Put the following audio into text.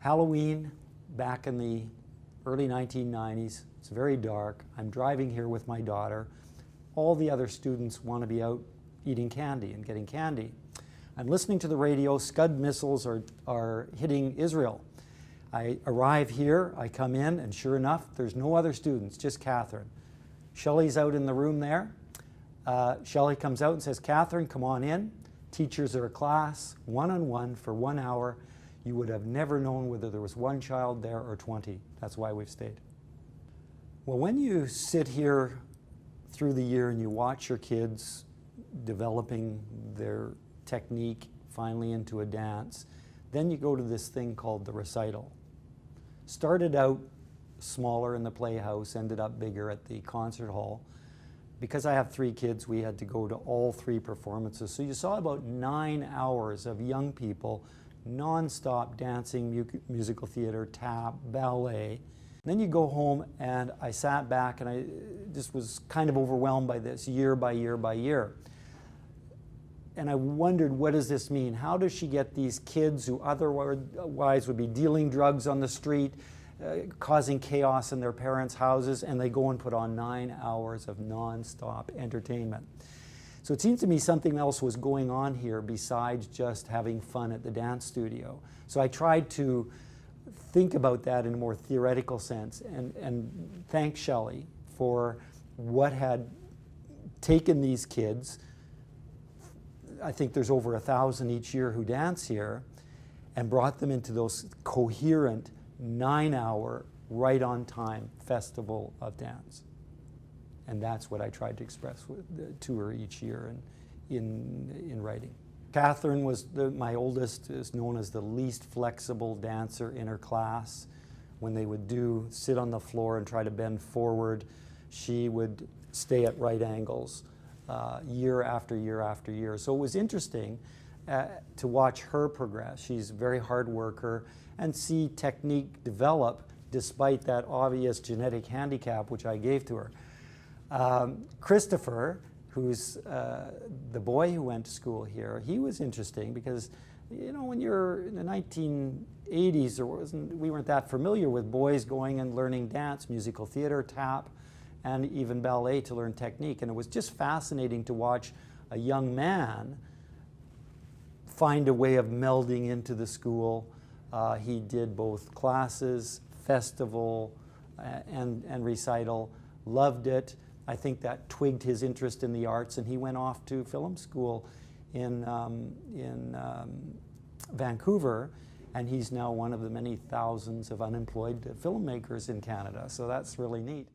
Halloween back in the early 1990s. It's very dark. I'm driving here with my daughter. All the other students want to be out eating candy and getting candy. I'm listening to the radio. Scud missiles are hitting Israel. I arrive here, I come in, and sure enough, there's no other students, just Catherine. Shelley's out in the room there. Shelley comes out and says, "Catherine, come on in. Teachers are a class, one-on-one for 1 hour. You would have never known whether there was one child there or 20. That's why we've stayed." Well, when you sit here through the year and you watch your kids developing their technique finally into a dance, then you go to this thing called the recital. Started out smaller in the playhouse, ended up bigger at the concert hall. Because I have 3 kids, we had to go to all 3 performances. So you saw about 9 hours of young people non-stop dancing, musical theater, tap, ballet. Then you go home, and I sat back and I just was kind of overwhelmed by this year by year by year. And I wondered, what does this mean? How does she get these kids who otherwise would be dealing drugs on the street, causing chaos in their parents' houses, and they go and put on 9 hours of non-stop entertainment? So it seems to me something else was going on here besides just having fun at the dance studio. So I tried to think about that in a more theoretical sense, and thank Shelley for what had taken these kids. I think there's over 1,000 each year who dance here, and brought them into those coherent 9-hour, right on time festival of dance. And that's what I tried to express to her each year in writing. Catherine was, my oldest, is known as the least flexible dancer in her class. When they would sit on the floor and try to bend forward, she would stay at right angles year after year after year. So it was interesting to watch her progress. She's a very hard worker, and see technique develop despite that obvious genetic handicap which I gave to her. Christopher, who's the boy who went to school here, he was interesting because, you know, when you're in the 1980s, we weren't that familiar with boys going and learning dance, musical theater, tap, and even ballet to learn technique. And it was just fascinating to watch a young man find a way of melding into the school. He did both classes, festival, and recital, loved it. I think that twigged his interest in the arts, and he went off to film school in Vancouver, and he's now one of the many thousands of unemployed filmmakers in Canada. So that's really neat.